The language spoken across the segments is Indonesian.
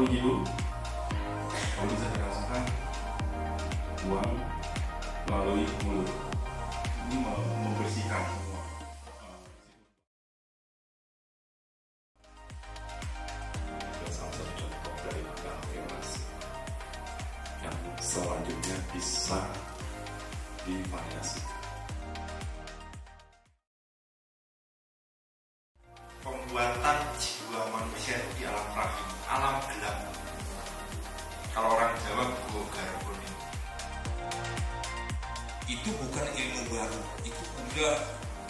begitu, kalau bisa dirasakan buang melalui mulut. Ini membersihkan semua. Salah satu contoh dari afirmasi yang selanjutnya bisa divariasikan. Pembuatan jiwa manusia di alam rahim, alam gelap. Kalau orang Jawa garbun itu bukan ilmu baru, itu udah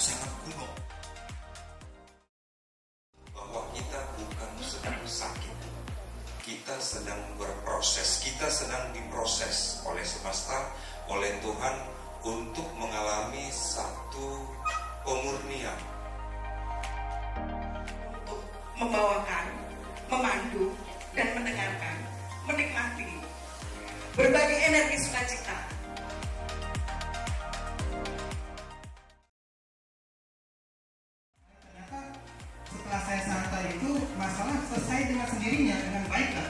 sangat kuno. Bahwa kita bukan sedang sakit, kita sedang berproses, kita sedang diproses oleh semesta, oleh Tuhan untuk mengalami satu pemurnian. Untuk membawakan, memandu, dan mendengarkan, menikmati berbagai energi sukacita. Ternyata setelah saya santai itu masalah selesai dengan sendirinya dengan baik lah.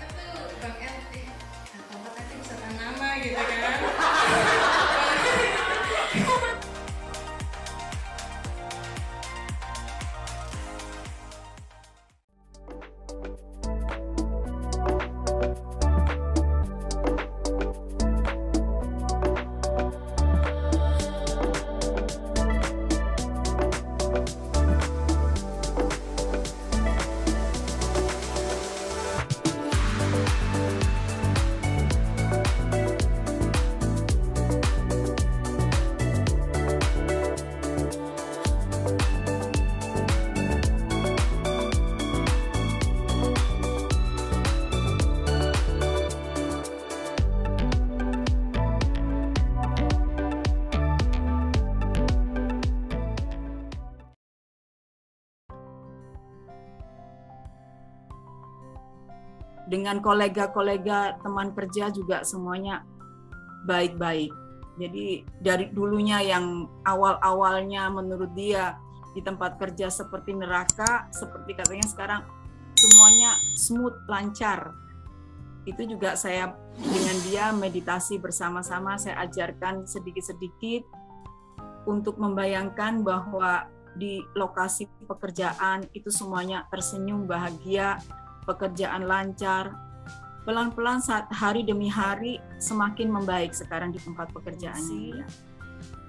Itu Bang RT atau tadi misalkan nama gitu kan. Dengan kolega-kolega teman kerja juga semuanya baik-baik. Jadi dari dulunya yang awal-awalnya menurut dia di tempat kerja seperti neraka, seperti katanya sekarang semuanya smooth, lancar. Itu juga saya dengan dia meditasi bersama-sama, saya ajarkan sedikit-sedikit untuk membayangkan bahwa di lokasi pekerjaan itu semuanya tersenyum, bahagia, pekerjaan lancar, pelan-pelan saat hari demi hari semakin membaik sekarang di tempat pekerjaannya.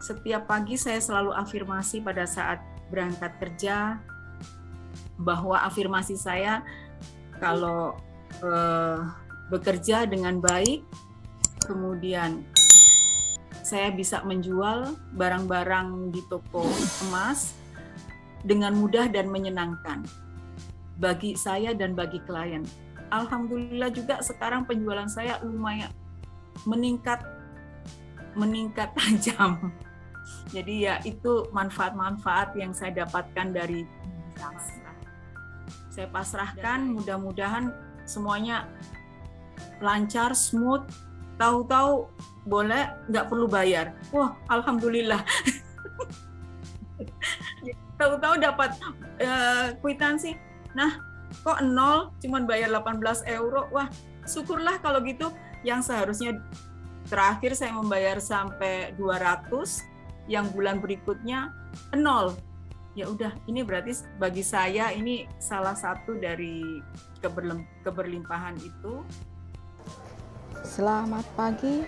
Setiap pagi saya selalu afirmasi pada saat berangkat kerja, bahwa afirmasi saya kalau bekerja dengan baik, kemudian saya bisa menjual barang-barang di toko emas dengan mudah dan menyenangkan bagi saya dan bagi klien. Alhamdulillah juga sekarang penjualan saya lumayan meningkat tajam. Jadi ya itu manfaat-manfaat yang saya dapatkan dari pasrah. Saya pasrahkan, mudah-mudahan semuanya lancar, smooth, tahu-tahu boleh nggak perlu bayar. Wah, alhamdulillah. Tahu-tahu dapat kwitansi. Nah, kok nol, cuman bayar 18 euro. Wah, syukurlah kalau gitu. Yang seharusnya terakhir saya membayar sampai 200, yang bulan berikutnya nol. Ya udah, ini berarti bagi saya ini salah satu dari keberlimpahan itu. Selamat pagi,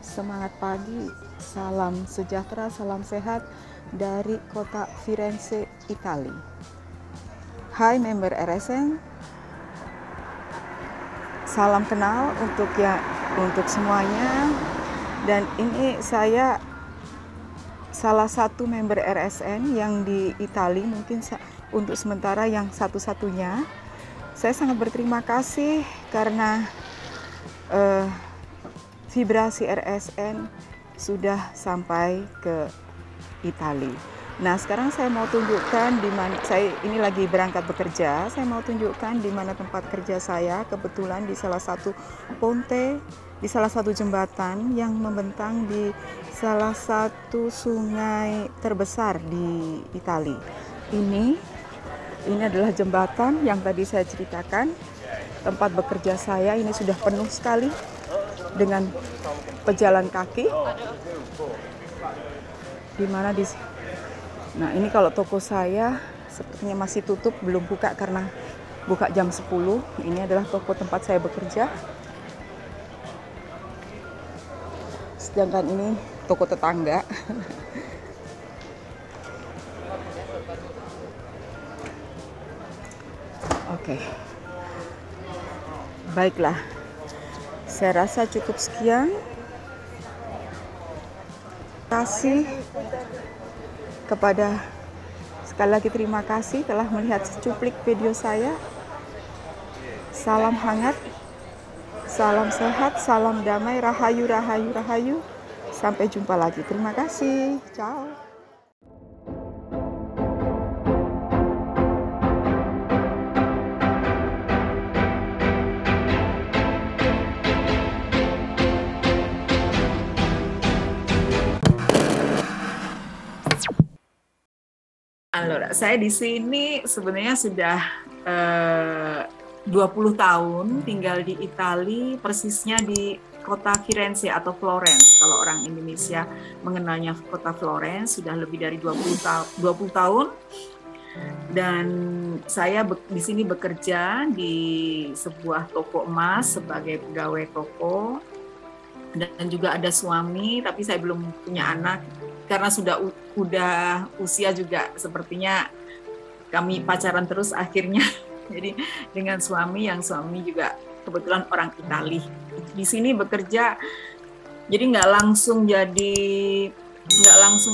semangat pagi, salam sejahtera, salam sehat dari kota Firenze, Italia. Hai member RSN, salam kenal untuk semuanya. Dan ini saya salah satu member RSN yang di Italia, mungkin untuk sementara yang satu-satunya. Saya sangat berterima kasih karena vibrasi RSN sudah sampai ke Italia. Nah, sekarang saya mau tunjukkan di mana ini lagi berangkat bekerja. Saya mau tunjukkan di mana tempat kerja saya. Kebetulan di salah satu ponte, di salah satu jembatan yang membentang di salah satu sungai terbesar di Italia. Ini Ini adalah jembatan yang tadi saya ceritakan. Tempat bekerja saya ini sudah penuh sekali dengan pejalan kaki. Nah, ini kalau toko saya sepertinya masih tutup, belum buka karena buka jam 10. Ini adalah toko tempat saya bekerja. Sedangkan ini toko tetangga. Oke. Baiklah. Saya rasa cukup sekian. Terima kasih sekali lagi terima kasih telah melihat secuplik video saya. Salam hangat, salam sehat, salam damai, rahayu, rahayu, rahayu. Sampai jumpa lagi. Terima kasih. Ciao. Allora, saya di sini sebenarnya sudah 20 tahun tinggal di Italia, persisnya di kota Firenze atau Florence. Kalau orang Indonesia mengenalnya kota Florence, sudah lebih dari 20 tahun. Dan saya di sini bekerja di sebuah toko emas sebagai pegawai toko. Dan juga ada suami, tapi saya belum punya anak karena sudah usia juga sepertinya kami pacaran terus akhirnya. Jadi dengan suami juga kebetulan orang Itali. Di sini bekerja, jadi nggak langsung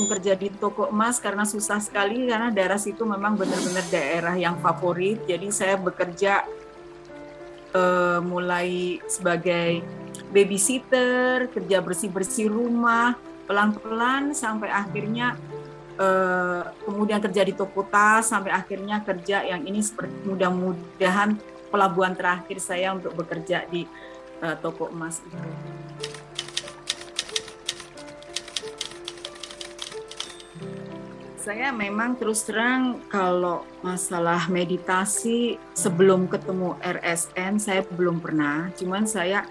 kerja di toko emas karena susah sekali, karena daerah situ memang benar-benar daerah yang favorit. Jadi saya bekerja mulai sebagai babysitter, kerja bersih-bersih rumah, pelan-pelan sampai akhirnya kemudian kerja di toko tas, sampai akhirnya kerja yang ini seperti mudah-mudahan pelabuhan terakhir saya untuk bekerja di toko emas itu. Saya memang terus terang kalau masalah meditasi sebelum ketemu RSN saya belum pernah. Cuman saya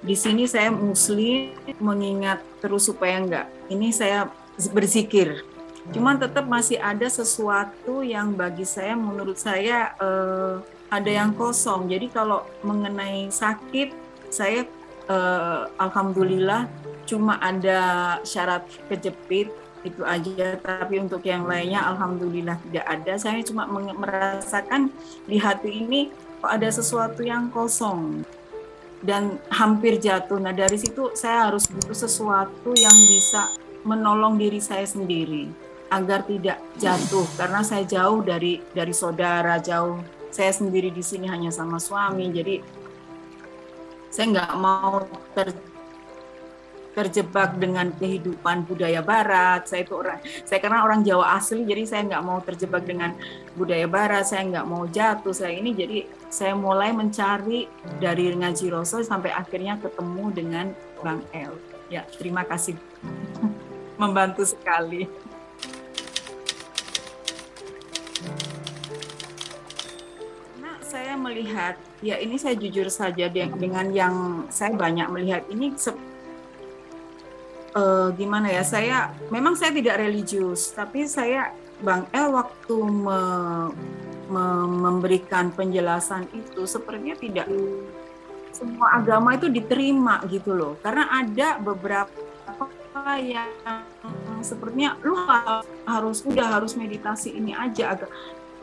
di sini saya muslim, mengingat terus supaya enggak. Ini saya berzikir. Cuman tetap masih ada sesuatu yang bagi saya, menurut saya ada yang kosong. Jadi kalau mengenai sakit, saya alhamdulillah cuma ada syarat kejepit itu aja, tapi untuk yang lainnya alhamdulillah tidak ada. Saya cuma merasakan di hati ini kok ada sesuatu yang kosong dan hampir jatuh. Nah dari situ saya harus butuh sesuatu yang bisa menolong diri saya sendiri agar tidak jatuh, karena saya jauh dari saudara, jauh saya sendiri di sini hanya sama suami. Jadi saya nggak mau terjebak dengan kehidupan budaya Barat. Saya karena orang Jawa asli, jadi saya nggak mau terjebak dengan budaya Barat. Saya nggak mau jatuh. Jadi saya mulai mencari dari ngaji Rasul sampai akhirnya ketemu dengan Bang El. Ya, terima kasih, membantu sekali. Nah, saya melihat, ya ini saya jujur saja dengan yang saya banyak melihat ini. Gimana ya, memang saya tidak religius, tapi Bang El waktu memberikan penjelasan itu sepertinya tidak semua agama itu diterima gitu loh, karena ada beberapa yang sepertinya lu harus meditasi ini aja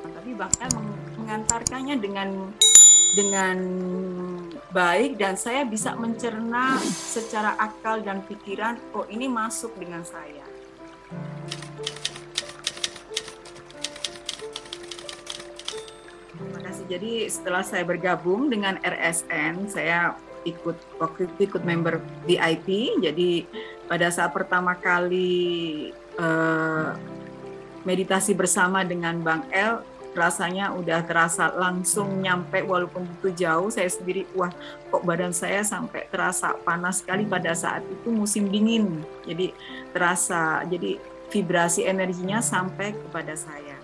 tapi Bang El mengantarkannya dengan baik, dan saya bisa mencerna secara akal dan pikiran, oh ini masuk dengan saya. Terima kasih. Jadi setelah saya bergabung dengan RSN, saya waktu itu ikut member VIP. Jadi pada saat pertama kali meditasi bersama dengan Bang El, rasanya udah terasa langsung nyampe, walaupun itu jauh. Saya sendiri, wah kok badan saya sampai terasa panas sekali pada saat itu musim dingin. Jadi terasa, jadi vibrasi energinya sampai kepada saya.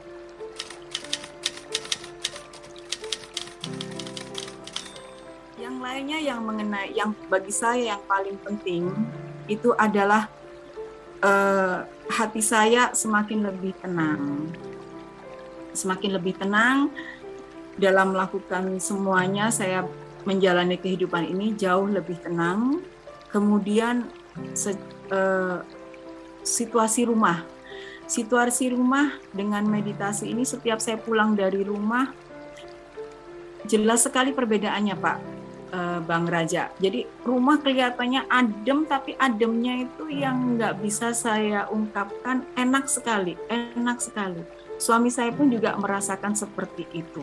lainnya yang mengenai yang bagi saya yang paling penting itu adalah hati saya semakin lebih tenang. Semakin lebih tenang dalam melakukan semuanya, saya menjalani kehidupan ini jauh lebih tenang. Kemudian situasi rumah dengan meditasi ini, setiap saya pulang dari rumah, jelas sekali perbedaannya Pak Bang Raja. Jadi rumah kelihatannya adem, tapi ademnya itu yang nggak bisa saya ungkapkan, enak sekali. Suami saya pun juga merasakan seperti itu.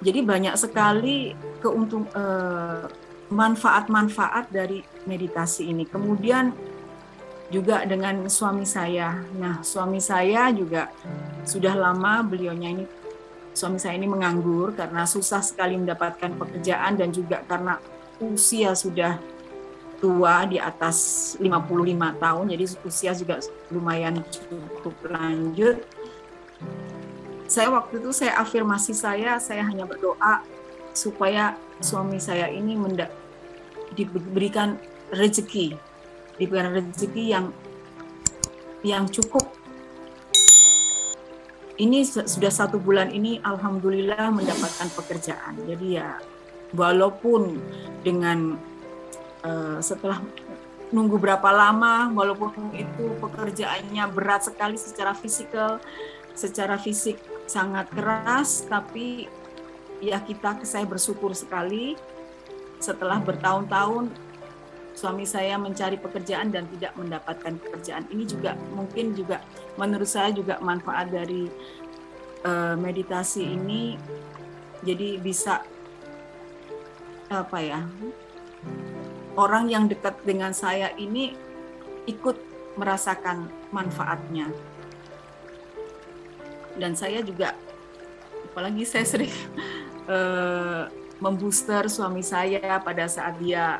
Jadi banyak sekali manfaat-manfaat dari meditasi ini. Kemudian juga dengan suami saya. Nah, suami saya juga sudah lama suami saya ini menganggur karena susah sekali mendapatkan pekerjaan dan juga karena usia sudah tua di atas 55 tahun, jadi usia juga lumayan cukup lanjut. Waktu itu saya afirmasi saya hanya berdoa supaya suami saya ini diberikan rezeki yang cukup. Ini sudah 1 bulan ini alhamdulillah mendapatkan pekerjaan. Jadi ya walaupun dengan setelah nunggu berapa lama, walaupun itu pekerjaannya berat sekali secara fisik sangat keras, tapi ya saya bersyukur sekali setelah bertahun-tahun suami saya mencari pekerjaan dan tidak mendapatkan pekerjaan. Ini juga mungkin juga menurut saya juga manfaat dari meditasi ini. Jadi bisa orang yang dekat dengan saya ini ikut merasakan manfaatnya. Dan saya juga, apalagi saya sering membooster suami saya pada saat dia,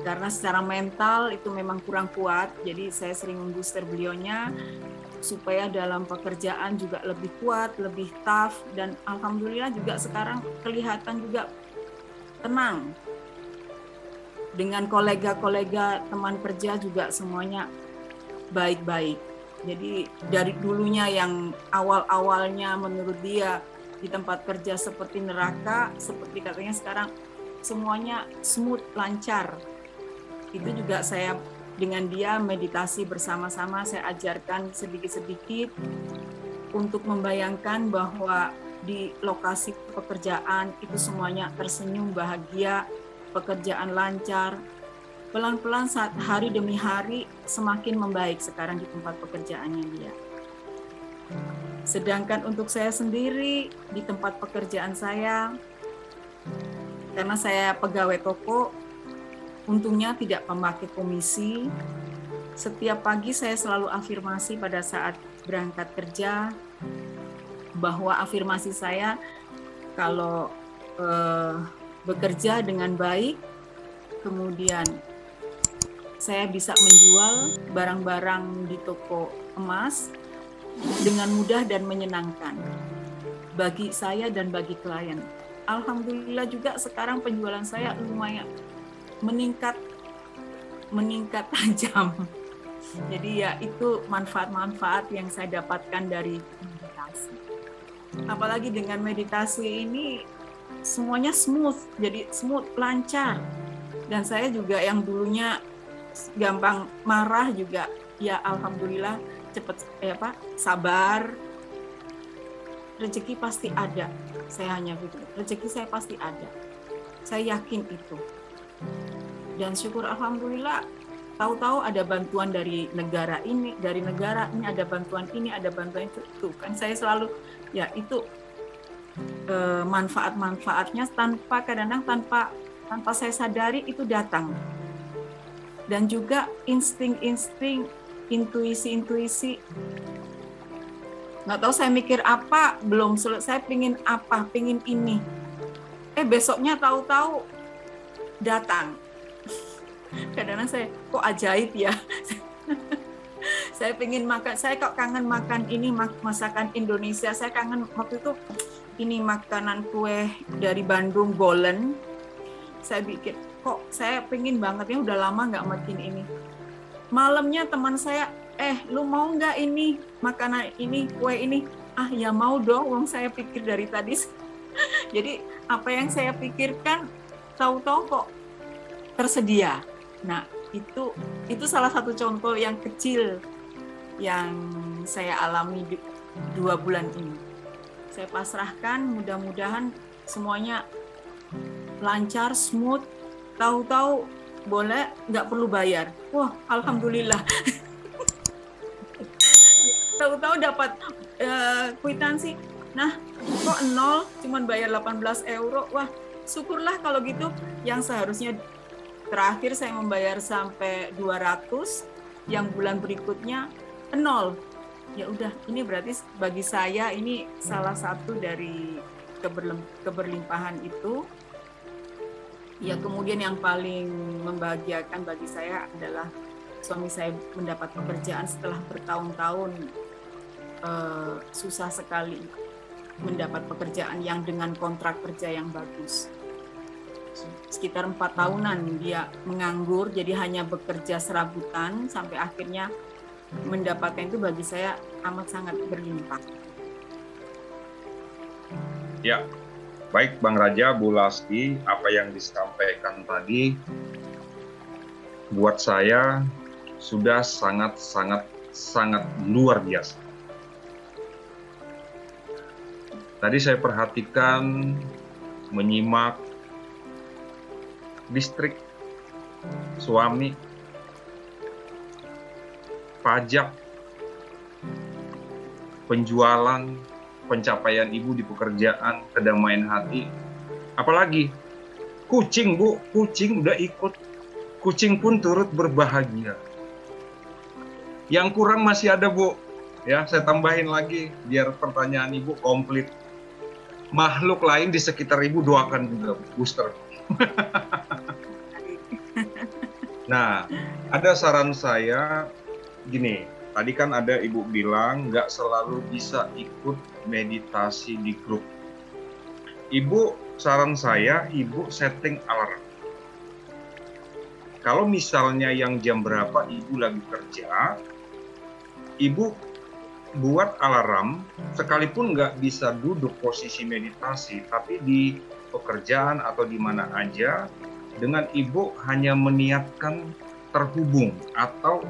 karena secara mental itu memang kurang kuat, jadi saya sering membooster beliaunya supaya dalam pekerjaan juga lebih kuat, lebih tough, dan alhamdulillah juga sekarang kelihatan juga tenang. Dengan kolega-kolega teman kerja juga semuanya baik-baik. Jadi dari dulunya yang awal-awalnya menurut dia di tempat kerja seperti neraka, seperti katanya sekarang semuanya smooth, lancar. Itu juga saya dengan dia meditasi bersama-sama, saya ajarkan sedikit-sedikit untuk membayangkan bahwa di lokasi pekerjaan itu semuanya tersenyum, bahagia, pekerjaan lancar. Pelan-pelan saat hari demi hari semakin membaik sekarang di tempat pekerjaannya dia. Sedangkan untuk saya sendiri di tempat pekerjaan saya, karena saya pegawai toko, untungnya tidak memakai komisi. Setiap pagi saya selalu afirmasi pada saat berangkat kerja, bahwa afirmasi saya kalau bekerja dengan baik, kemudian saya bisa menjual barang-barang di toko emas dengan mudah dan menyenangkan bagi saya dan bagi klien. Alhamdulillah juga sekarang penjualan saya lumayan meningkat tajam. Jadi ya itu manfaat-manfaat yang saya dapatkan dari meditasi. Apalagi dengan meditasi ini semuanya smooth, jadi smooth, lancar. Dan saya juga yang dulunya gampang marah juga, ya alhamdulillah cepat sabar. Rezeki pasti ada. Saya hanya pikir, rezeki saya pasti ada. Saya yakin itu. Dan syukur alhamdulillah, tahu-tahu ada bantuan dari negara ini ada bantuan ini, ada bantuan itu. Kan saya selalu ya itu manfaat-manfaatnya kadang-kadang tanpa saya sadari itu datang. Dan juga insting-insting, intuisi-intuisi. Nggak tahu saya mikir apa, belum selesai, pingin apa, pingin ini. Besoknya tahu-tahu datang. Kadang-kadang saya, kok ajaib ya. Saya pingin makan, saya kok kangen makan ini, masakan Indonesia. Saya kangen waktu itu ini makanan kue dari Bandung Bolen. Saya pikir kok saya pengen banget ya, udah lama nggak makan ini. Malamnya teman saya, lu mau nggak ini makanan ini, kue ini? Ah ya mau dong, wong saya pikir dari tadi. Jadi apa yang saya pikirkan tahu-tahu kok tersedia. Nah itu salah satu contoh yang kecil yang saya alami di 2 bulan ini. Saya pasrahkan, mudah-mudahan semuanya lancar, smooth, tahu-tahu boleh, nggak perlu bayar. Wah, alhamdulillah. Tahu-tahu dapat kwitansi. Nah, kok 0, cuman bayar 18 euro. Wah, syukurlah kalau gitu. Yang seharusnya terakhir saya membayar sampai 200, yang bulan berikutnya 0. Ya udah, ini berarti bagi saya ini salah satu dari keberlimpahan itu. Ya, kemudian yang paling membahagiakan bagi saya adalah suami saya mendapat pekerjaan setelah bertahun-tahun susah sekali mendapat pekerjaan yang dengan kontrak kerja yang bagus. Sekitar 4 tahunan dia menganggur, jadi hanya bekerja serabutan sampai akhirnya mendapatkan. Itu bagi saya amat sangat berlimpah. Ya. Baik Bang Raja, Bu Lasti, apa yang disampaikan tadi buat saya sudah sangat luar biasa. Tadi saya perhatikan, menyimak distrik, suami, pajak, penjualan, pencapaian ibu di pekerjaan, kedamaian hati. Apalagi kucing, Bu, kucing udah ikut. Kucing pun turut berbahagia. Yang kurang masih ada, Bu. Ya, saya tambahin lagi biar pertanyaan Ibu komplit. Makhluk lain di sekitar Ibu doakan juga, booster. Nah, ada saran saya gini. Tadi kan ada Ibu bilang nggak selalu bisa ikut meditasi di grup. Ibu, saran saya, Ibu setting alarm. Kalau misalnya yang jam berapa Ibu lagi kerja, Ibu buat alarm, sekalipun nggak bisa duduk posisi meditasi, tapi di pekerjaan atau di mana aja, dengan Ibu hanya meniatkan terhubung atau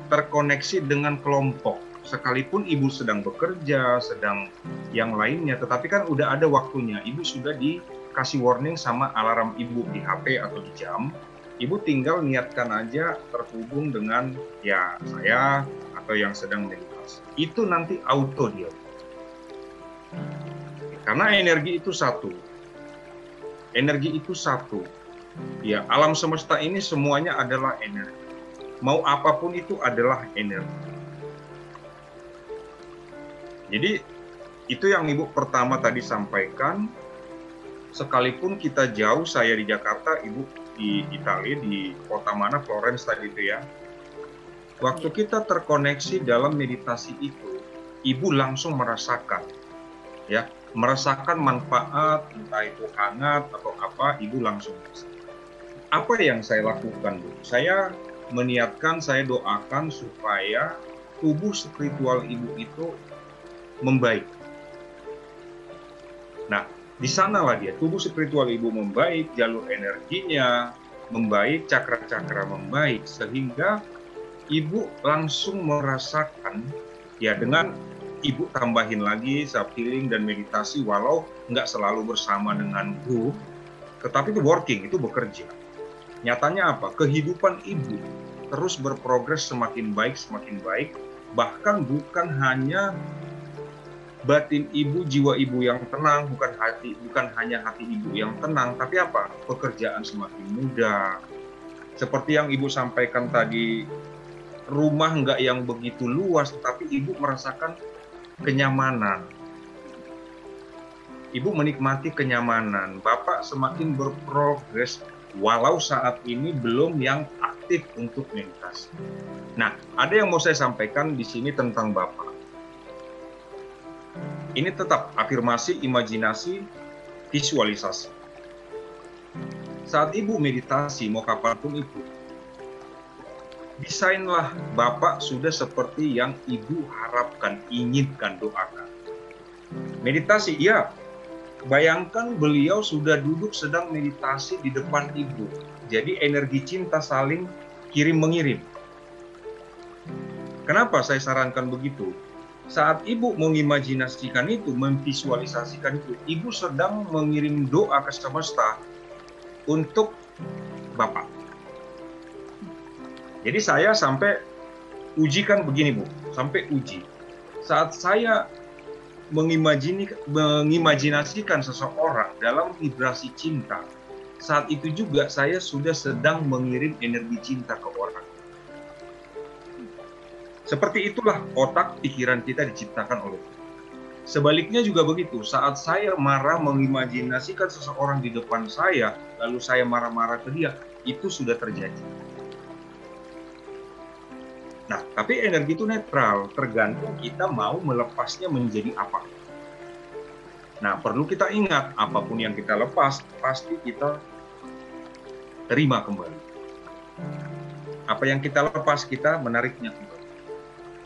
terkoneksi dengan kelompok, sekalipun Ibu sedang bekerja, sedang yang lainnya, tetapi kan udah ada waktunya. Ibu sudah dikasih warning sama alarm Ibu di HP atau di jam. Ibu tinggal niatkan aja terhubung dengan ya saya atau yang sedang meditasi. Itu nanti auto dia. Karena energi itu satu. Energi itu satu. Ya, alam semesta ini semuanya adalah energi. Mau apapun itu adalah energi. Jadi itu yang Ibu pertama tadi sampaikan. Sekalipun kita jauh, saya di Jakarta, Ibu di Italia, di kota mana, Florence tadi itu ya. Waktu kita terkoneksi dalam meditasi itu, Ibu langsung merasakan, ya, merasakan manfaat, entah itu hangat atau apa, Ibu langsung merasakan. Apa yang saya lakukan, Bu? Saya meniatkan, saya doakan supaya tubuh spiritual Ibu itu membaik. Nah, di sanalah dia, tubuh spiritual Ibu membaik, jalur energinya membaik, cakra-cakra membaik, sehingga Ibu langsung merasakan, ya dengan Ibu tambahin lagi self healing dan meditasi, walau nggak selalu bersama dengan grup, tetapi itu working, itu bekerja. Nyatanya apa? Kehidupan Ibu terus berprogres semakin baik, bahkan bukan hanya batin Ibu, jiwa Ibu yang tenang, bukan hanya hati Ibu yang tenang, tapi apa? Pekerjaan semakin mudah. Seperti yang Ibu sampaikan tadi, rumah nggak yang begitu luas, tetapi Ibu merasakan kenyamanan. Ibu menikmati kenyamanan. Bapak semakin berprogres, walau saat ini belum yang aktif untuk meditasi. Nah, ada yang mau saya sampaikan di sini tentang Bapak. Ini tetap afirmasi, imajinasi, visualisasi. Saat Ibu meditasi, mau kapanpun itu, desainlah Bapak sudah seperti yang Ibu harapkan, inginkan, doakan. Meditasi, ya. Bayangkan beliau sudah duduk sedang meditasi di depan Ibu. Jadi energi cinta saling kirim-mengirim. Kenapa saya sarankan begitu? Saat Ibu mengimajinasikan itu, memvisualisasikan itu, Ibu sedang mengirim doa ke semesta untuk Bapak. Jadi saya sampai ujikan begini, Bu. Sampai uji. Saat saya mengimajinasikan seseorang dalam vibrasi cinta, saat itu juga saya sudah sedang mengirim energi cinta ke orang. Seperti itulah otak pikiran kita diciptakan oleh Tuhan. Sebaliknya juga begitu, saat saya marah mengimajinasikan seseorang di depan saya, lalu saya marah-marah ke dia, itu sudah terjadi. Nah, tapi energi itu netral, tergantung kita mau melepasnya menjadi apa. Nah, perlu kita ingat, apapun yang kita lepas, pasti kita terima kembali. Apa yang kita lepas, kita menariknya kembali.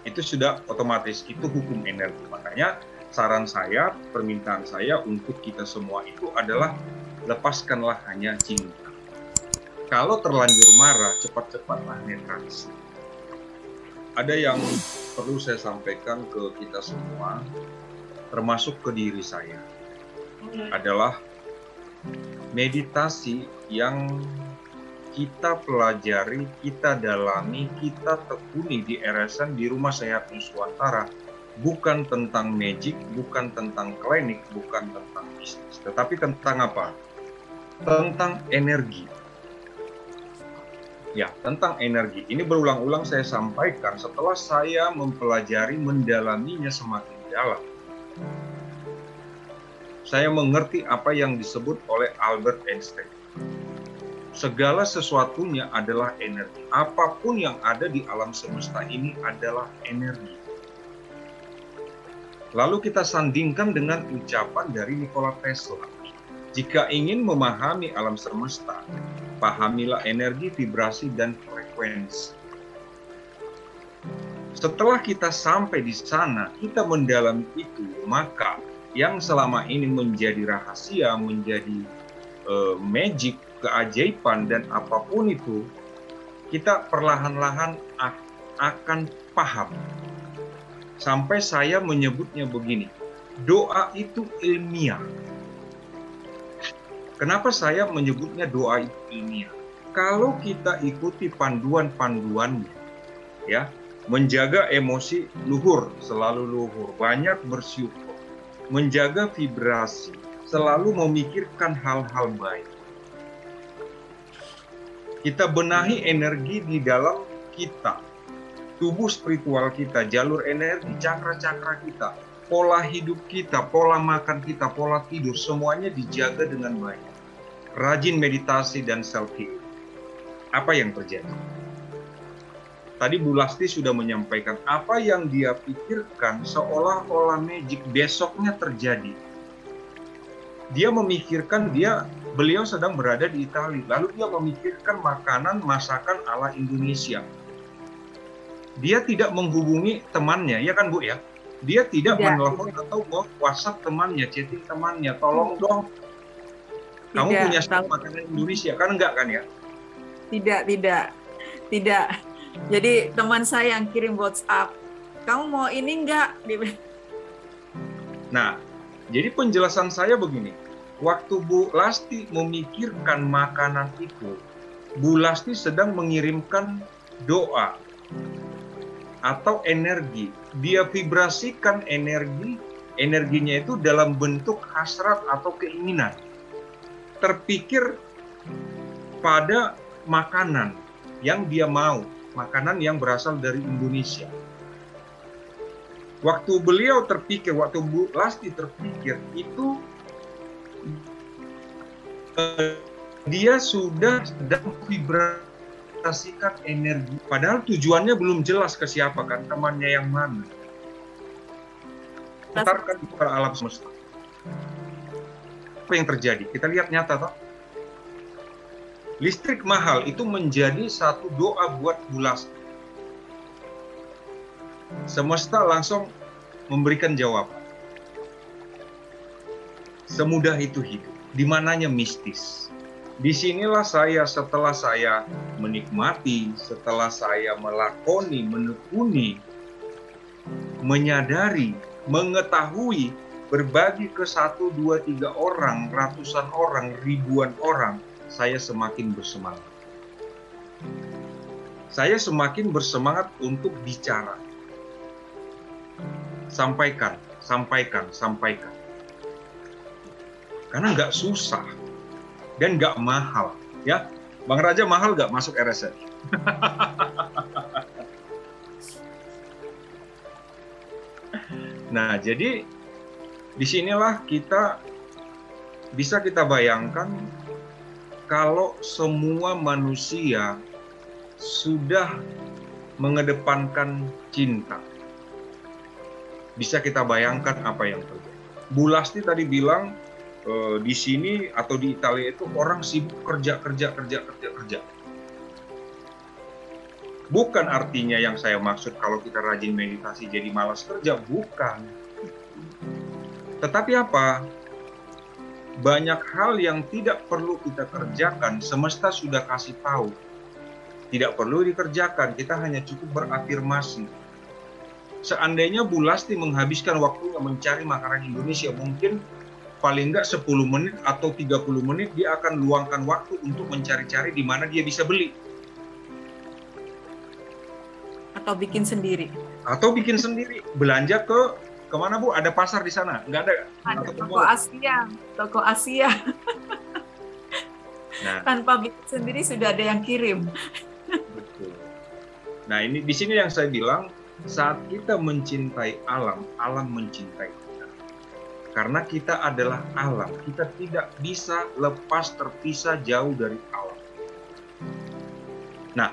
Itu sudah otomatis, itu hukum energi. Makanya, saran saya, permintaan saya untuk kita semua itu adalah lepaskanlah hanya cinta. Kalau terlanjur marah, cepat-cepatlah netralisir. Ada yang perlu saya sampaikan ke kita semua, termasuk ke diri saya, adalah meditasi yang kita pelajari, kita dalami, kita tekuni di RSN, di Rumah Sehat Nuswantara, bukan tentang magic, bukan tentang klinik, bukan tentang bisnis, tetapi tentang apa? Tentang energi. Ya, tentang energi. Ini berulang-ulang saya sampaikan setelah saya mempelajari, mendalaminya semakin dalam. Saya mengerti apa yang disebut oleh Albert Einstein. Segala sesuatunya adalah energi. Apapun yang ada di alam semesta ini adalah energi. Lalu kita sandingkan dengan ucapan dari Nikola Tesla. Jika ingin memahami alam semesta, pahamilah energi, vibrasi, dan frekuensi. Setelah kita sampai di sana, kita mendalami itu, maka yang selama ini menjadi rahasia, menjadi magic, keajaiban, dan apapun itu, kita perlahan-lahan akan paham. Sampai saya menyebutnya begini, doa itu ilmiah. Kenapa saya menyebutnya doa itu ilmiah? Kalau kita ikuti panduan-panduannya, ya, menjaga emosi luhur, selalu luhur, banyak bersyukur, menjaga vibrasi, selalu memikirkan hal-hal baik. Kita benahi energi di dalam kita, tubuh spiritual kita, jalur energi, cakra-cakra kita, pola hidup kita, pola makan kita, pola tidur, semuanya dijaga dengan baik. Rajin meditasi dan self-healing. Apa yang terjadi? Tadi Bu Lasti sudah menyampaikan apa yang dia pikirkan seolah-olah magic besoknya terjadi. Dia memikirkan beliau sedang berada di Italia, lalu dia memikirkan makanan masakan ala Indonesia. Dia tidak menghubungi temannya, ya kan Bu ya? Dia tidak menelpon atau WhatsApp temannya, chatting temannya, tolong dong. Kamu punya stok makanan Indonesia, kan enggak kan ya? Tidak. Jadi teman saya yang kirim WhatsApp, kamu mau ini enggak? Nah, jadi penjelasan saya begini. Waktu Bu Lasti memikirkan makanan itu, Bu Lasti sedang mengirimkan doa atau energi. Dia vibrasikan energinya itu dalam bentuk hasrat atau keinginan. Terpikir pada makanan yang dia mau, makanan yang berasal dari Indonesia. Waktu beliau terpikir, waktu Bu Lasti terpikir, itu dia sudah sedang vibrasikan energi. Padahal tujuannya belum jelas ke siapa kan, temannya yang mana. putarkan kepada alam semesta. Apa yang terjadi? Kita lihat nyata toh. Listrik mahal itu menjadi satu doa buat Bulasti. Semesta langsung memberikan jawaban. Semudah itu hidup. Di mananya mistis. Disinilah saya, setelah saya menikmati, setelah saya melakoni, menekuni, menyadari, mengetahui, berbagi ke 1, 2, 3 orang, ratusan orang, ribuan orang, saya semakin bersemangat. Saya semakin bersemangat untuk bicara. Sampaikan, sampaikan, sampaikan. Karena nggak susah dan nggak mahal, ya. Bang Raja mahal nggak masuk RSN? Nah, jadi disinilah bisa kita bayangkan kalau semua manusia sudah mengedepankan cinta. Bisa kita bayangkan apa yang terjadi. Bulasti tadi bilang di sini atau di Italia itu orang sibuk kerja. Bukan artinya yang saya maksud kalau kita rajin meditasi jadi malas kerja, bukan. Tetapi apa? Banyak hal yang tidak perlu kita kerjakan, semesta sudah kasih tahu. Tidak perlu dikerjakan, kita hanya cukup berafirmasi. Seandainya Bulasti menghabiskan waktunya mencari makanan Indonesia, mungkin paling enggak 10 menit atau 30 menit dia akan luangkan waktu untuk mencari-cari di mana dia bisa beli. Atau bikin sendiri. Belanja kemana Bu? Ada pasar di sana? Enggak ada? Ada toko Asia. Nah, tanpa bikin sendiri sudah ada yang kirim. Betul. Nah, ini di sini yang saya bilang, saat kita mencintai alam, alam mencintai kita. Karena kita adalah alam, kita tidak bisa lepas terpisah jauh dari alam. Nah,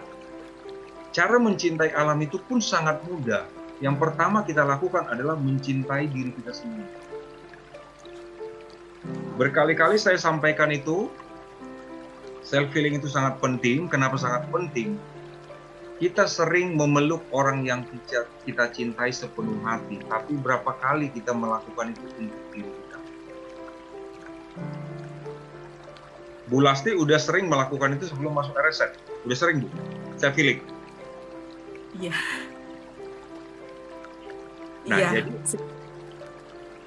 cara mencintai alam itu pun sangat mudah. Yang pertama kita lakukan adalah mencintai diri kita sendiri. Berkali-kali saya sampaikan itu, self-healing itu sangat penting. Kenapa sangat penting? Kita sering memeluk orang yang kita cintai sepenuh hati, tapi berapa kali kita melakukan itu untuk diri kita? Bulasti udah sering melakukan itu sebelum masuk RSN. Udah sering, Bu? Self-healing? Iya. Nah,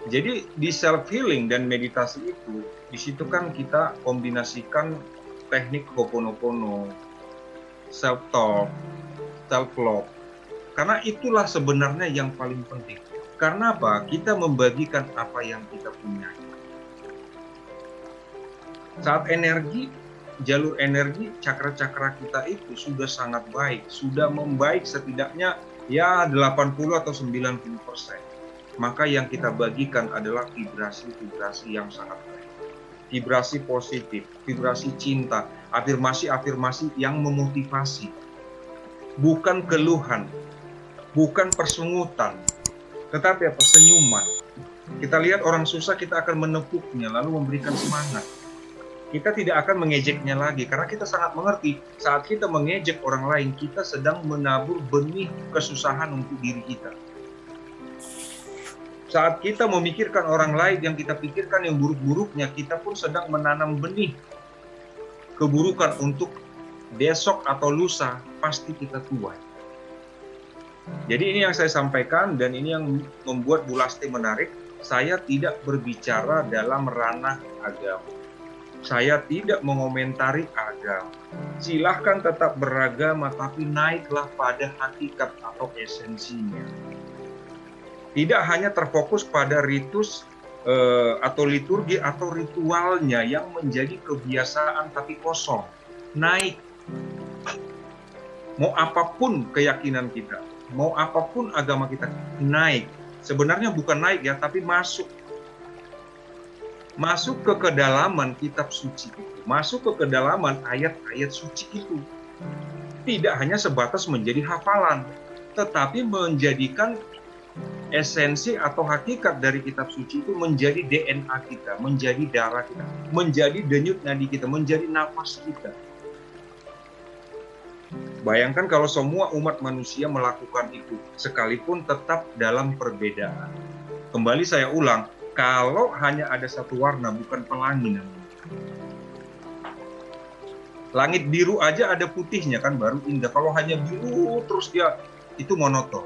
jadi di self-healing dan meditasi itu, di situ kan kita kombinasikan teknik Ho'oponopono, self-talk, self-love. Karena itulah sebenarnya yang paling penting. Karena apa? Kita membagikan apa yang kita punya. Saat energi, jalur energi, cakra-cakra kita itu sudah sangat baik, sudah membaik setidaknya ya 80 atau 90%. Maka yang kita bagikan adalah vibrasi-vibrasi yang sangat baik. Vibrasi positif, vibrasi cinta, afirmasi-afirmasi yang memotivasi. Bukan keluhan, bukan persungutan, tetapi apa? Senyuman. Kita lihat orang susah, kita akan menepuknya, lalu memberikan semangat. Kita tidak akan mengejeknya lagi, karena kita sangat mengerti, saat kita mengejek orang lain, kita sedang menabur benih kesusahan untuk diri kita. Saat kita memikirkan orang lain, yang kita pikirkan yang buruk-buruknya, kita pun sedang menanam benih keburukan untuk besok atau lusa, pasti kita tuai. Jadi ini yang saya sampaikan, dan ini yang membuat Bulasti menarik. Saya tidak berbicara dalam ranah agama. Saya tidak mengomentari agama. Silahkan tetap beragama, tapi naiklah pada hakikat atau esensinya. Tidak hanya terfokus pada ritus atau liturgi atau ritualnya yang menjadi kebiasaan tapi kosong. Naik. Mau apapun keyakinan kita, mau apapun agama kita, naik. Sebenarnya bukan naik ya, tapi masuk. Masuk ke kedalaman kitab suci itu, masuk ke kedalaman ayat-ayat suci itu. Tidak hanya sebatas menjadi hafalan, tetapi menjadikan esensi atau hakikat dari kitab suci itu menjadi DNA kita, menjadi darah kita, menjadi denyut nadi kita, menjadi nafas kita. Bayangkan kalau semua umat manusia melakukan itu, sekalipun tetap dalam perbedaan. Kembali saya ulang, kalau hanya ada satu warna, bukan pelangi namanya. Langit biru aja ada putihnya kan baru indah. Kalau hanya biru terus dia itu monoton.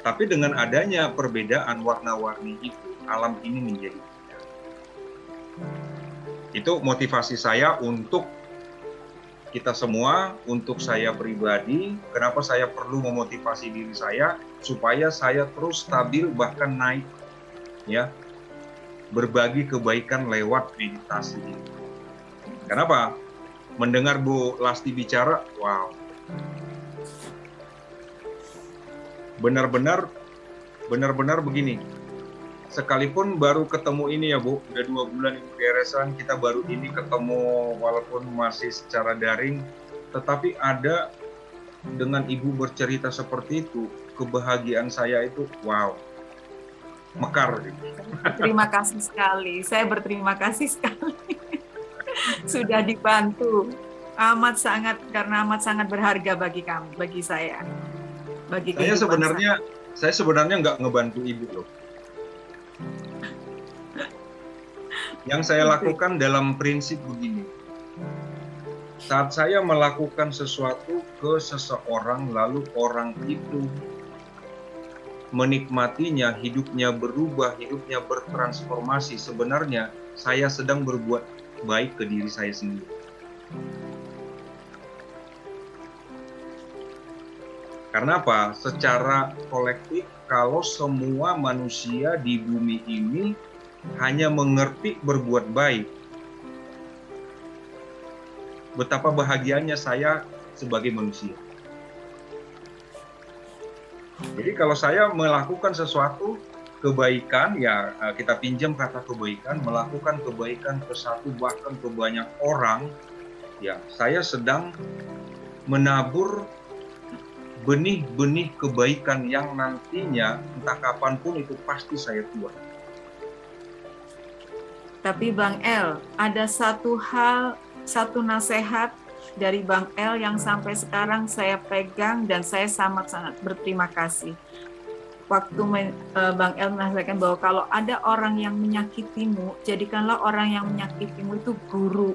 Tapi dengan adanya perbedaan warna-warni itu, alam ini menjadi indah. Itu motivasi saya untuk kita semua, untuk saya pribadi. Kenapa saya perlu memotivasi diri saya supaya saya terus stabil bahkan naik, ya, berbagi kebaikan lewat meditasi ini. Kenapa? Mendengar Bu Lasti bicara, wow. Benar-benar begini. Sekalipun baru ketemu ini ya Bu, udah 2 bulan Ibu di RSN, kita baru ini ketemu walaupun masih secara daring, tetapi ada dengan Ibu bercerita seperti itu, kebahagiaan saya itu wow, mekar. Terima kasih sekali, saya berterima kasih sekali. Sudah dibantu, karena amat sangat berharga bagi kami, bagi saya. Bagi saya sebenarnya nggak ngebantu Ibu loh. Yang saya lakukan dalam prinsip begini. Saat saya melakukan sesuatu ke seseorang, lalu orang itu menikmatinya, hidupnya berubah, hidupnya bertransformasi, sebenarnya saya sedang berbuat baik ke diri saya sendiri. Karena apa? Secara kolektif, kalau semua manusia di bumi ini hanya mengerti berbuat baik, betapa bahagianya saya sebagai manusia. Jadi kalau saya melakukan sesuatu kebaikan, ya kita pinjam kata kebaikan, melakukan kebaikan ke satu bahkan ke banyak orang, ya saya sedang menabur benih-benih kebaikan yang nantinya entah kapanpun itu pasti saya tuai. Tapi Bang El, ada satu nasihat dari Bang El yang sampai sekarang saya pegang dan saya sangat berterima kasih. Waktu Bang El menasihatkan bahwa kalau ada orang yang menyakitimu, jadikanlah orang yang menyakitimu itu guru.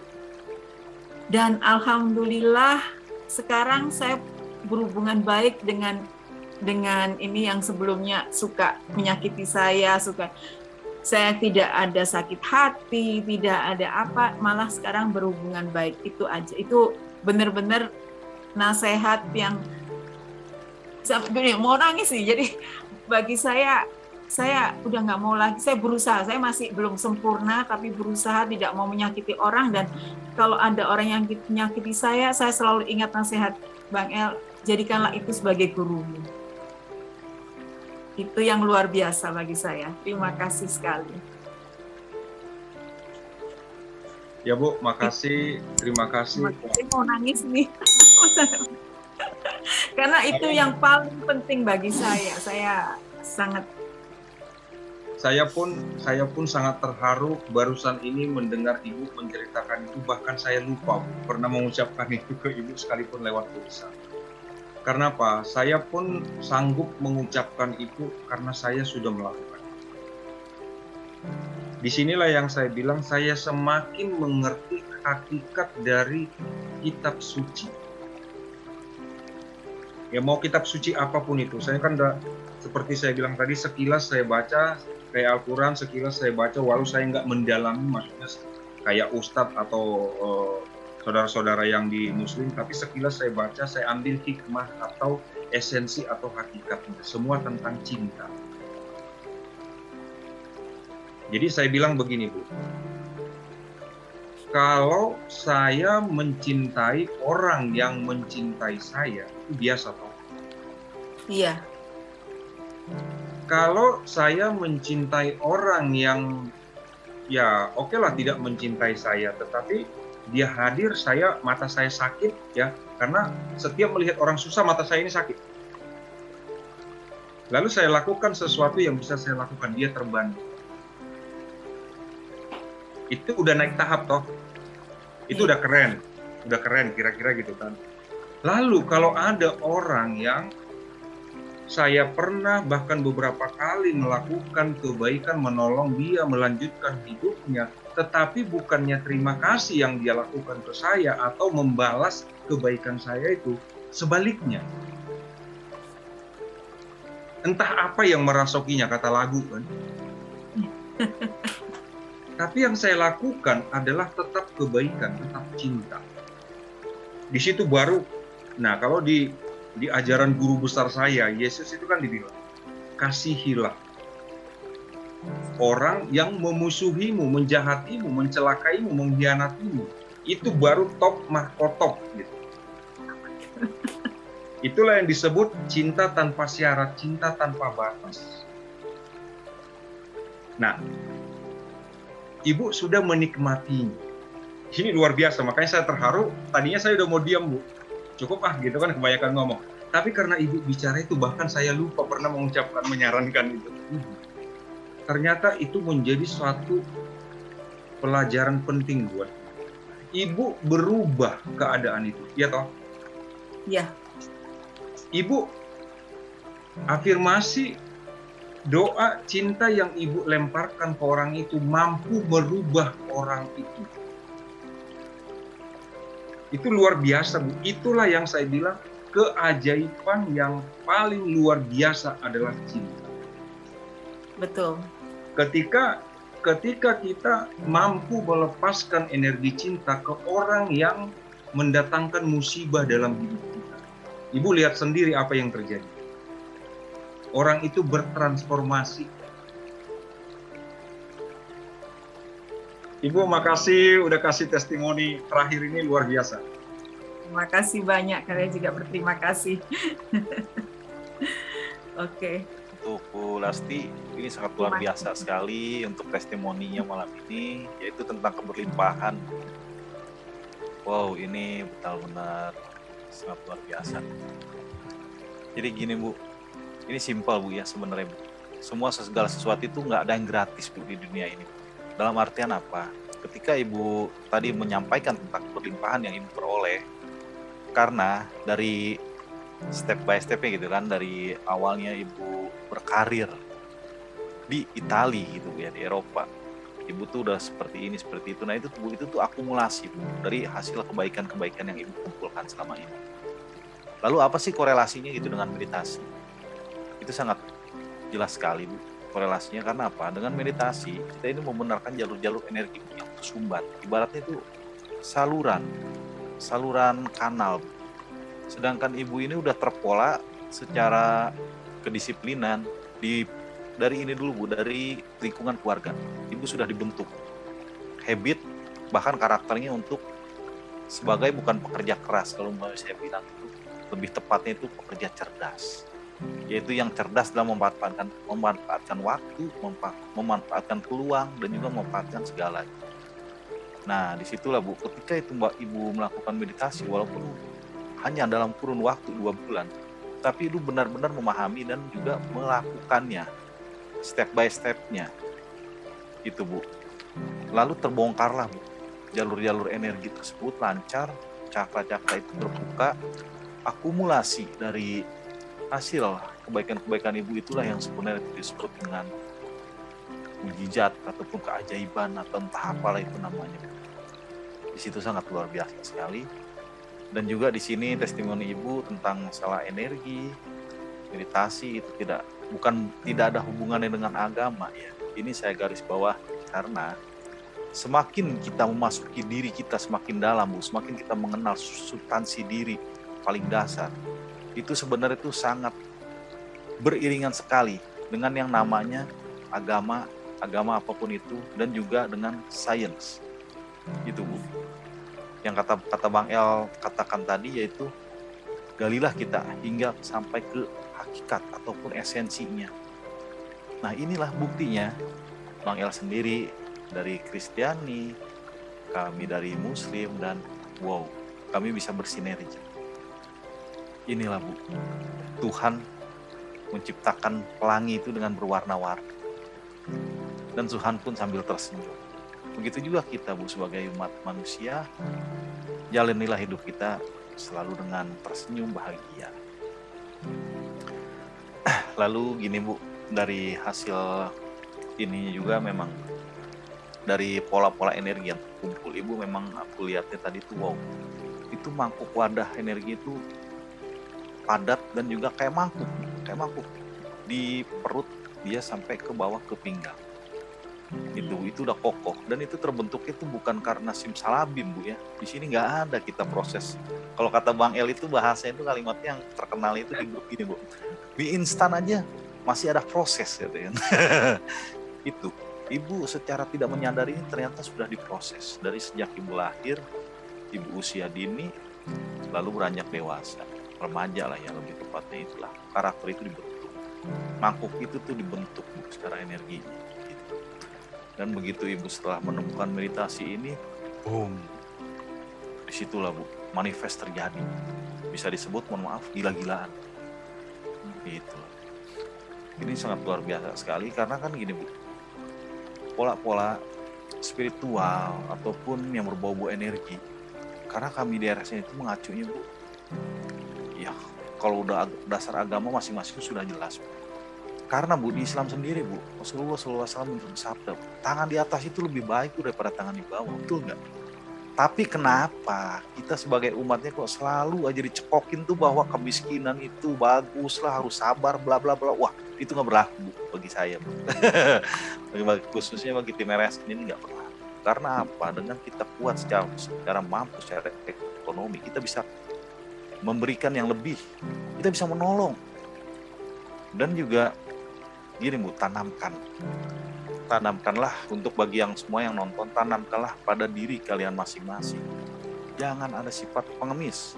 Dan alhamdulillah sekarang saya berhubungan baik dengan ini yang sebelumnya suka menyakiti saya tidak ada sakit hati, tidak ada apa, malah sekarang berhubungan baik. Itu aja, itu benar-benar nasihat yang mau nangis sih. Jadi bagi saya udah nggak mau lagi, saya berusaha, saya masih belum sempurna tapi berusaha tidak mau menyakiti orang. Dan kalau ada orang yang menyakiti saya selalu ingat nasihat Bang El, jadikanlah itu sebagai gurumu. Itu yang luar biasa bagi saya. Terima kasih sekali. Ya Bu, makasih, terima kasih. Saya mau nangis nih. Karena itu yang paling penting bagi saya. Saya pun sangat terharu barusan ini mendengar Ibu menceritakan itu, bahkan saya lupa pernah mengucapkan itu ke Ibu sekalipun lewat tulisan. Karena apa? Saya pun sanggup mengucapkan itu karena saya sudah melakukan. Disinilah yang saya bilang saya semakin mengerti hakikat dari kitab suci. Ya mau kitab suci apapun itu, saya kan seperti saya bilang tadi, sekilas saya baca kayak Al-Quran, sekilas saya baca walau saya nggak mendalami, maksudnya kayak Ustadz atau saudara-saudara yang di Muslim, tapi sekilas saya baca, saya ambil hikmah atau esensi atau hakikatnya, semua tentang cinta. Jadi saya bilang begini Bu, kalau saya mencintai orang yang mencintai saya, itu biasa toh? Iya. Kalau saya mencintai orang yang ya oke lah tidak mencintai saya, tetapi dia hadir, mata saya sakit ya, karena setiap melihat orang susah mata saya ini sakit. Lalu saya lakukan sesuatu yang bisa saya lakukan, dia terbantu. Itu udah naik tahap toh. Itu udah keren kira-kira gitu kan. Lalu kalau ada orang yang saya pernah bahkan beberapa kali melakukan kebaikan, menolong dia melanjutkan hidupnya, tetapi bukannya terima kasih yang dia lakukan ke saya atau membalas kebaikan saya itu, sebaliknya. Entah apa yang merasokinya, kata lagu kan. Tapi yang saya lakukan adalah tetap kebaikan, tetap cinta. Di situ baru, nah kalau di ajaran guru besar saya, Yesus itu kan dibilang, kasihilah orang yang memusuhimu, menjahatimu, mencelakaimu, mengkhianatimu. Itu baru top mahkotop gitu. Itulah yang disebut cinta tanpa syarat, cinta tanpa batas. Nah, Ibu sudah menikmatinya. Ini luar biasa, makanya saya terharu. Tadinya saya udah mau diam, Bu. Cukup gitu kan, kebanyakan ngomong. Tapi karena Ibu bicara itu, bahkan saya lupa pernah mengucapkan, menyarankan itu. Ternyata itu menjadi suatu pelajaran penting buat Ibu berubah keadaan itu. Iya toh? Iya. Ibu afirmasi doa cinta yang Ibu lemparkan ke orang itu mampu merubah orang itu. Itu luar biasa, Bu. Itulah yang saya bilang keajaiban yang paling luar biasa adalah cinta. Betul. Ketika kita mampu melepaskan energi cinta ke orang yang mendatangkan musibah dalam hidup kita. Ibu lihat sendiri apa yang terjadi. Orang itu bertransformasi. Ibu makasih udah kasih testimoni terakhir ini luar biasa. Terima kasih banyak, kalian juga berterima kasih. Oke. Untuk Bu Lasti, ini sangat luar biasa sekali untuk testimoninya malam ini, yaitu tentang keberlimpahan. Wow, ini benar-benar sangat luar biasa. Jadi gini Bu, ini simpel Bu ya sebenarnya Bu. Semua segala sesuatu itu nggak ada yang gratis Bu di dunia ini. Dalam artian apa? Ketika Ibu tadi menyampaikan tentang keberlimpahan yang Ibu peroleh, karena dari step by step-nya gitu kan, dari awalnya Ibu berkarir di Italia gitu ya, di Eropa. Ibu tuh udah seperti ini, seperti itu. Nah itu tuh akumulasi Bu, dari hasil kebaikan-kebaikan yang Ibu kumpulkan selama ini. Lalu apa sih korelasinya gitu dengan meditasi? Itu sangat jelas sekali Bu, korelasinya. Karena apa? Dengan meditasi, kita ini membenarkan jalur-jalur energi yang tersumbat. Ibaratnya itu saluran kanal Bu. Sedangkan Ibu ini udah terpola secara kedisiplinan dari ini dulu Bu, dari lingkungan keluarga. Ibu sudah dibentuk habit, bahkan karakternya untuk sebagai bukan pekerja keras, kalau mau saya bilang itu lebih tepatnya itu pekerja cerdas, yaitu yang cerdas dalam memanfaatkan waktu, memanfaatkan peluang, dan juga memanfaatkan segalanya. Nah disitulah Bu, ketika itu Ibu melakukan meditasi, walaupun hanya dalam kurun waktu 2 bulan, tapi Ibu benar-benar memahami dan juga melakukannya step by step-nya itu Bu. Lalu terbongkarlah Bu, jalur-jalur energi tersebut lancar, cakra-cakra itu terbuka, akumulasi dari hasil kebaikan-kebaikan Ibu itulah yang sebenarnya disebut dengan mujizat ataupun keajaiban atau entah apalah itu namanya. Di situ sangat luar biasa sekali. Dan juga di sini testimoni Ibu tentang masalah energi, meditasi itu tidak ada hubungannya dengan agama ya. Ini saya garis bawah karena semakin kita memasuki diri kita semakin dalam Bu, semakin kita mengenal substansi diri paling dasar, itu sebenarnya itu sangat beriringan sekali dengan yang namanya agama apapun itu, dan juga dengan sains itu Bu. Yang kata Bang El katakan tadi, yaitu galilah kita hingga sampai ke hakikat ataupun esensinya. Nah inilah buktinya, Bang El sendiri dari Kristiani, kami dari Muslim, dan wow, kami bisa bersinergi. Inilah Bu, Tuhan menciptakan pelangi itu dengan berwarna-warni. Dan Tuhan pun sambil tersenyum. Begitu juga kita, Bu, sebagai umat manusia, jalanilah hidup kita selalu dengan tersenyum bahagia. Lalu gini, Bu, dari hasil ini juga memang dari pola-pola energi yang kumpul, Ibu, memang aku lihatnya tadi tuh wow, itu mangkuk wadah energi itu padat dan juga kayak mangkuk di perut dia sampai ke bawah ke pinggang. Itu udah kokoh dan itu terbentuknya itu bukan karena simsalabim, Bu, ya. Di sini nggak ada kita proses. Kalau kata Bang El itu bahasanya itu kalimatnya yang terkenal itu di grup ini, Bu. Mie instan aja masih ada proses gitu ya. Itu Ibu secara tidak menyadari ini ternyata sudah diproses dari sejak Ibu lahir, Ibu usia dini, lalu beranjak dewasa, remaja lah ya lebih tepatnya, itulah karakter itu dibentuk. Mangkuk itu tuh dibentuk, Bu, secara energinya. Gitu. Dan begitu Ibu setelah menemukan meditasi ini, boom, disitulah, Bu, manifest terjadi. Bisa disebut, mohon maaf, gila-gilaan. Gitu. Ini sangat luar biasa sekali karena kan gini, Bu, pola-pola spiritual ataupun yang berbau-bau energi, karena kami di RSN itu mengacunya, Bu, ya kalau udah dasar agama masing-masing sudah jelas, Bu. Karena, Bu, di Islam sendiri, Bu, Rasulullah SAW bersabda, tangan di atas itu lebih baik, Bu, daripada tangan di bawah, betul nggak? Tapi kenapa kita sebagai umatnya kok selalu aja dicekokin tuh bahwa kemiskinan itu bagus lah, harus sabar, bla bla bla. Wah, itu nggak berlaku, Bu, bagi saya, Bu. Khususnya bagi tim RSN ini nggak berlaku. Karena apa? Dengan kita kuat secara mampu, secara ekonomi, kita bisa memberikan yang lebih, kita bisa menolong. Dan juga gini, Bu, tanamkanlah untuk bagi yang semua yang nonton, tanamkanlah pada diri kalian masing-masing. Jangan ada sifat pengemis.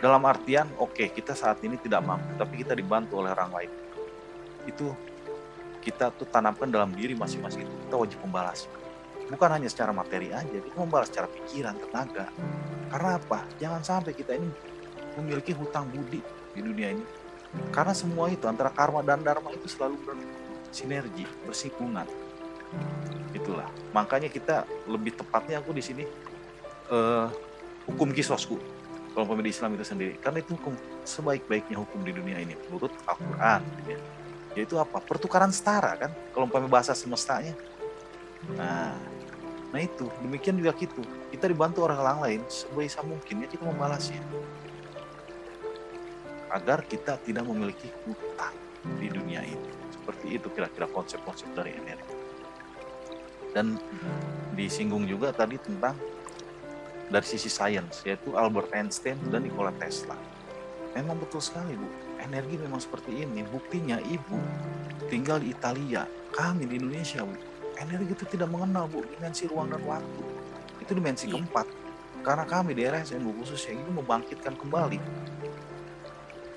Dalam artian, oke, kita saat ini tidak mampu, tapi kita dibantu oleh orang lain. Itu kita tuh tanamkan dalam diri masing-masing, itu kita wajib membalas. Bukan hanya secara materi aja, kita membalas secara pikiran, tenaga. Karena apa? Jangan sampai kita ini memiliki hutang budi di dunia ini. Karena semua itu antara karma dan dharma itu selalu bersinergi, bersinggungan. Itulah. Makanya kita lebih tepatnya aku di sini hukum kisosku kalau pemimpin Islam itu sendiri. Karena itu hukum sebaik-baiknya hukum di dunia ini menurut Al-Qur'an, ya. Yaitu apa? Pertukaran setara, kan? Kalau pemimpin bahasa semestanya. Nah itu, demikian juga kita dibantu orang lain sebisa mungkin ya kita membalasnya. Agar kita tidak memiliki hutang di dunia ini. Seperti itu kira-kira konsep-konsep dari energi. Dan disinggung juga tadi tentang dari sisi sains, yaitu Albert Einstein dan Nikola Tesla. Memang betul sekali, Bu. Energi memang seperti ini. Buktinya Ibu tinggal di Italia, kami di Indonesia, Bu. Energi itu tidak mengenal, Bu, dimensi ruang dan waktu. Itu dimensi keempat. Karena kami di RSN, Bu, khususnya itu membangkitkan kembali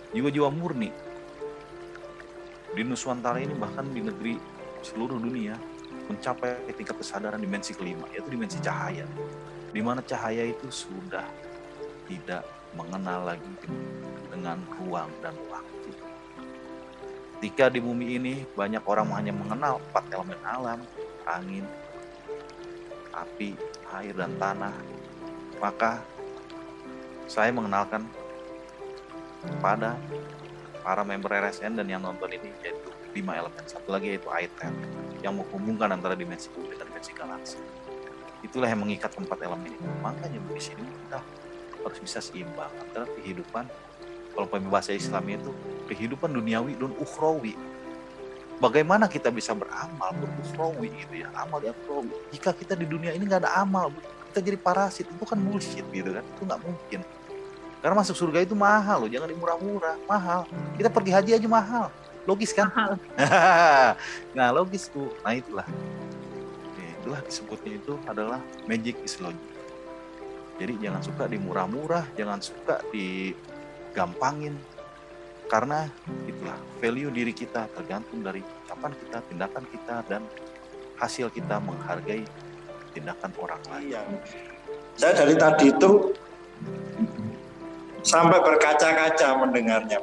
jiwa-jiwa murni di Nusantara ini, bahkan di negeri seluruh dunia, mencapai tingkat kesadaran dimensi kelima, yaitu dimensi cahaya, di mana cahaya itu sudah tidak mengenal lagi dengan ruang dan waktu. Ketika di bumi ini banyak orang hanya mengenal 4 elemen alam, angin, api, air, dan tanah, maka saya mengenalkan kepada para member RSN dan yang nonton ini yaitu 5 elemen. Satu lagi yaitu Aether, yang menghubungkan antara dimensi bumi dengan dimensi galaksi. Itulah yang mengikat 4 elemen ini. Makanya di sini kita harus bisa seimbang antara kehidupan, kalau bahasa Islamnya itu kehidupan duniawi dan ukhrawi. Bagaimana kita bisa beramal berukhrawi gitu ya, amal yang ukhrawi. Jika kita di dunia ini nggak ada amal, kita jadi parasit, itu kan bullshit gitu kan, itu nggak mungkin. Karena masuk surga itu mahal loh, jangan dimurah-murah, mahal. Kita pergi haji aja mahal, logis kan? Nah logis tuh, nah itulah. Itulah disebutnya itu adalah magic is logic. Jadi jangan suka dimurah-murah, jangan suka digampangin. Karena itulah value diri kita tergantung dari ucapan kita, tindakan kita, dan hasil kita menghargai tindakan orang lain. Iya. Saya dari tadi itu sampai berkaca-kaca mendengarnya.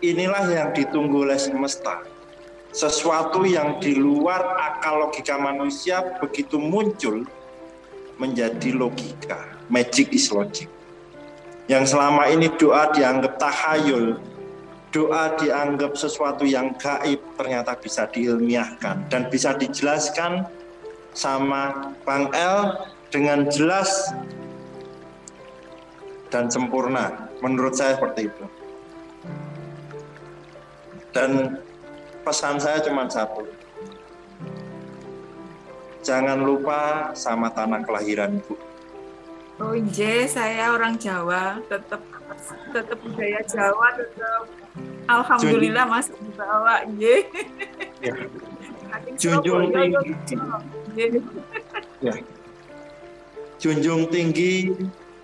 inilah yang ditunggu oleh semesta. Sesuatu yang di luar akal logika manusia begitu muncul menjadi logika. Magic is logic. Yang selama ini doa dianggap tahayul, doa dianggap sesuatu yang gaib, ternyata bisa diilmiahkan dan bisa dijelaskan sama Bang El dengan jelas dan sempurna. Menurut saya seperti itu. Dan pesan saya cuma satu. Jangan lupa sama tanah kelahiran Ibu. Oh J, saya orang Jawa, tetap budaya Jawa, tetap alhamdulillah masih dibawa, J. Ya. Junjung tinggi. Ya. Junjung tinggi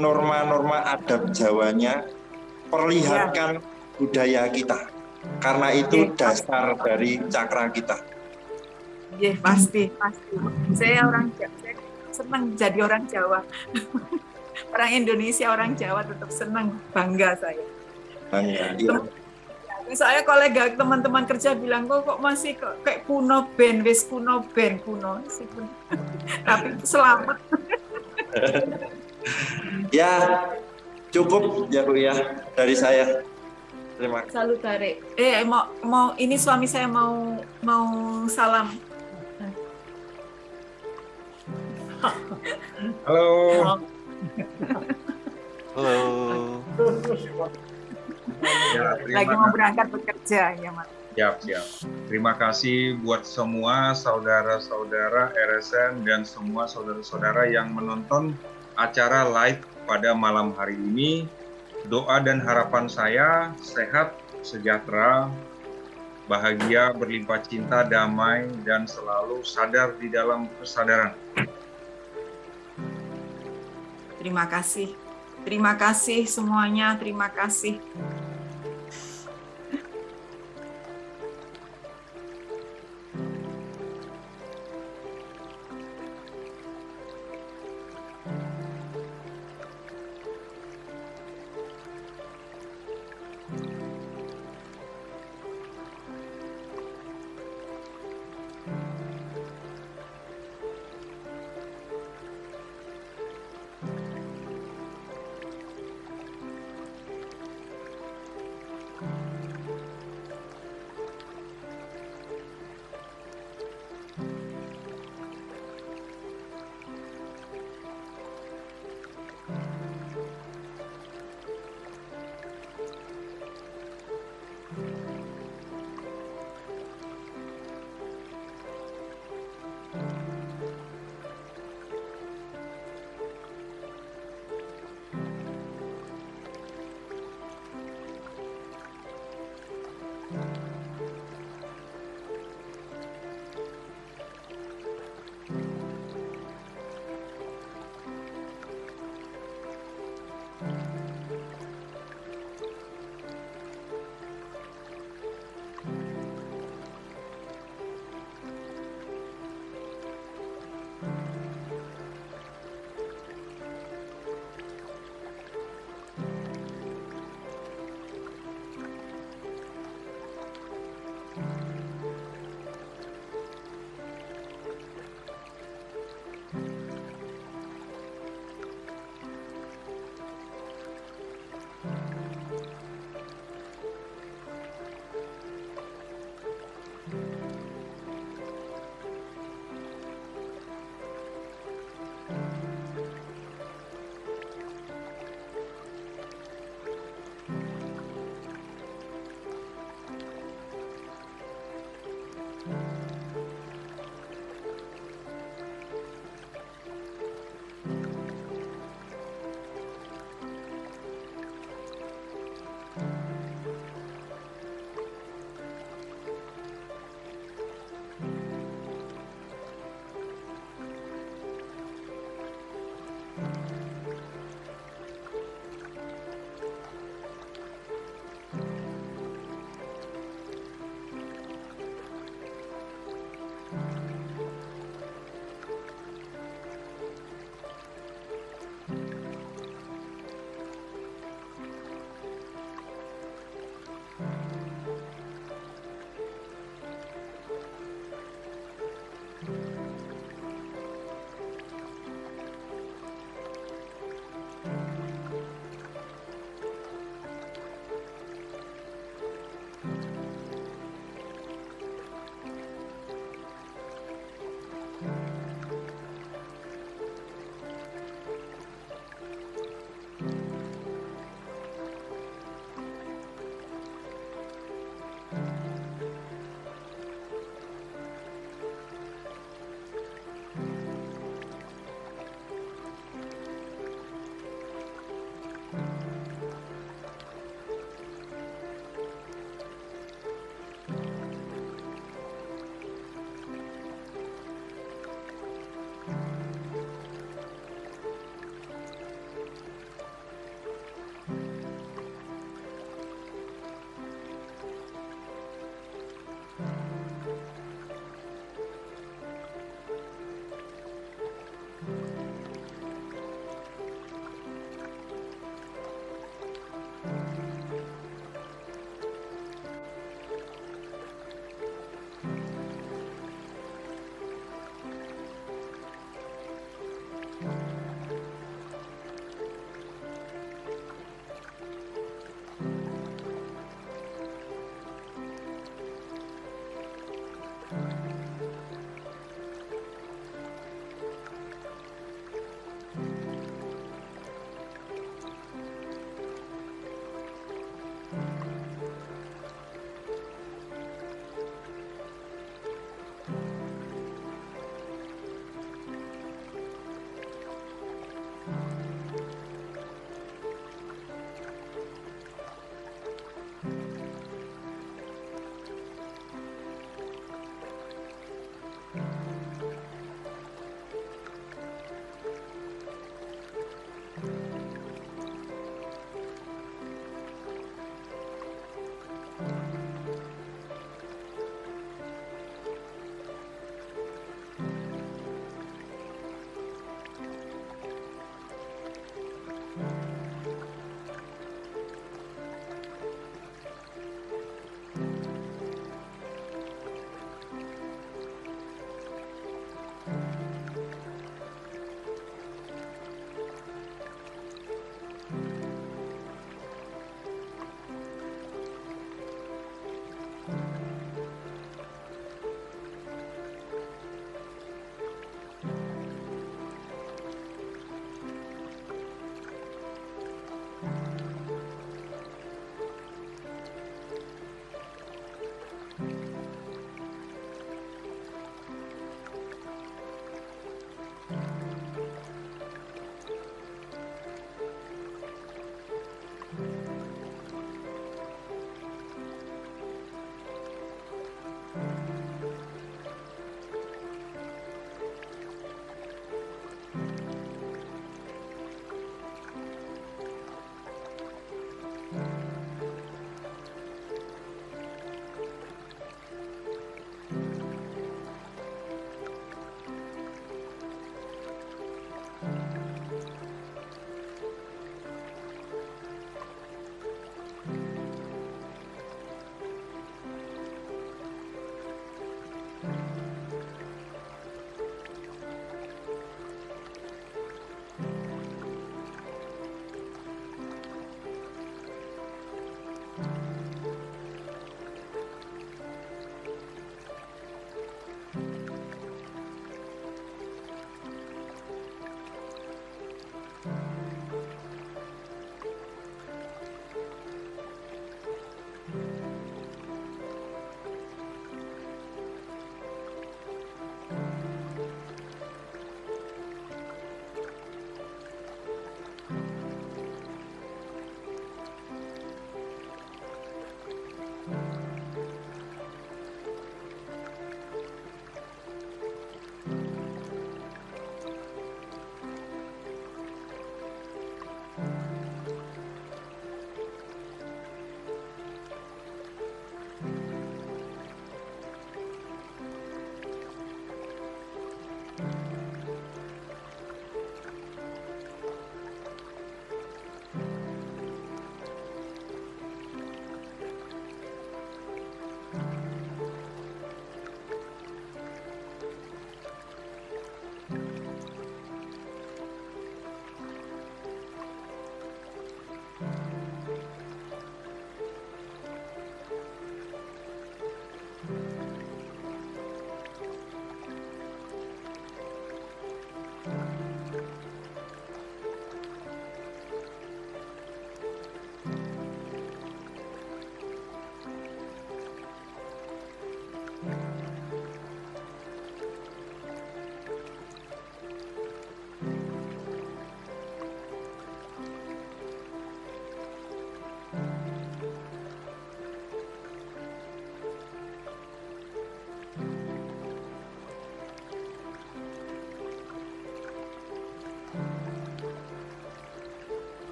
norma-norma adat Jawanya, perlihatkan budaya kita. Karena itu dasar dari cakra kita. Iya, pasti. Saya orang Jawa, saya senang jadi orang Jawa. Orang Indonesia, orang Jawa tetap senang, bangga saya. Bangga, iya. Saya kolega teman-teman kerja bilang kok masih kayak kuno ben. Tapi selamat. Ya, cukup ya Bu ya dari saya. Terima kasih. Salutare. Mau ini suami saya mau salam. Halo. Halo. Ya, Lagi mau berangkat bekerja ya, Mas. Siap. Terima kasih buat semua saudara-saudara RSN dan semua saudara-saudara yang menonton acara live pada malam hari ini. Doa dan harapan saya sehat, sejahtera, bahagia, berlimpah cinta, damai, dan selalu sadar di dalam kesadaran. Terima kasih. Terima kasih semuanya, terima kasih. Thank you.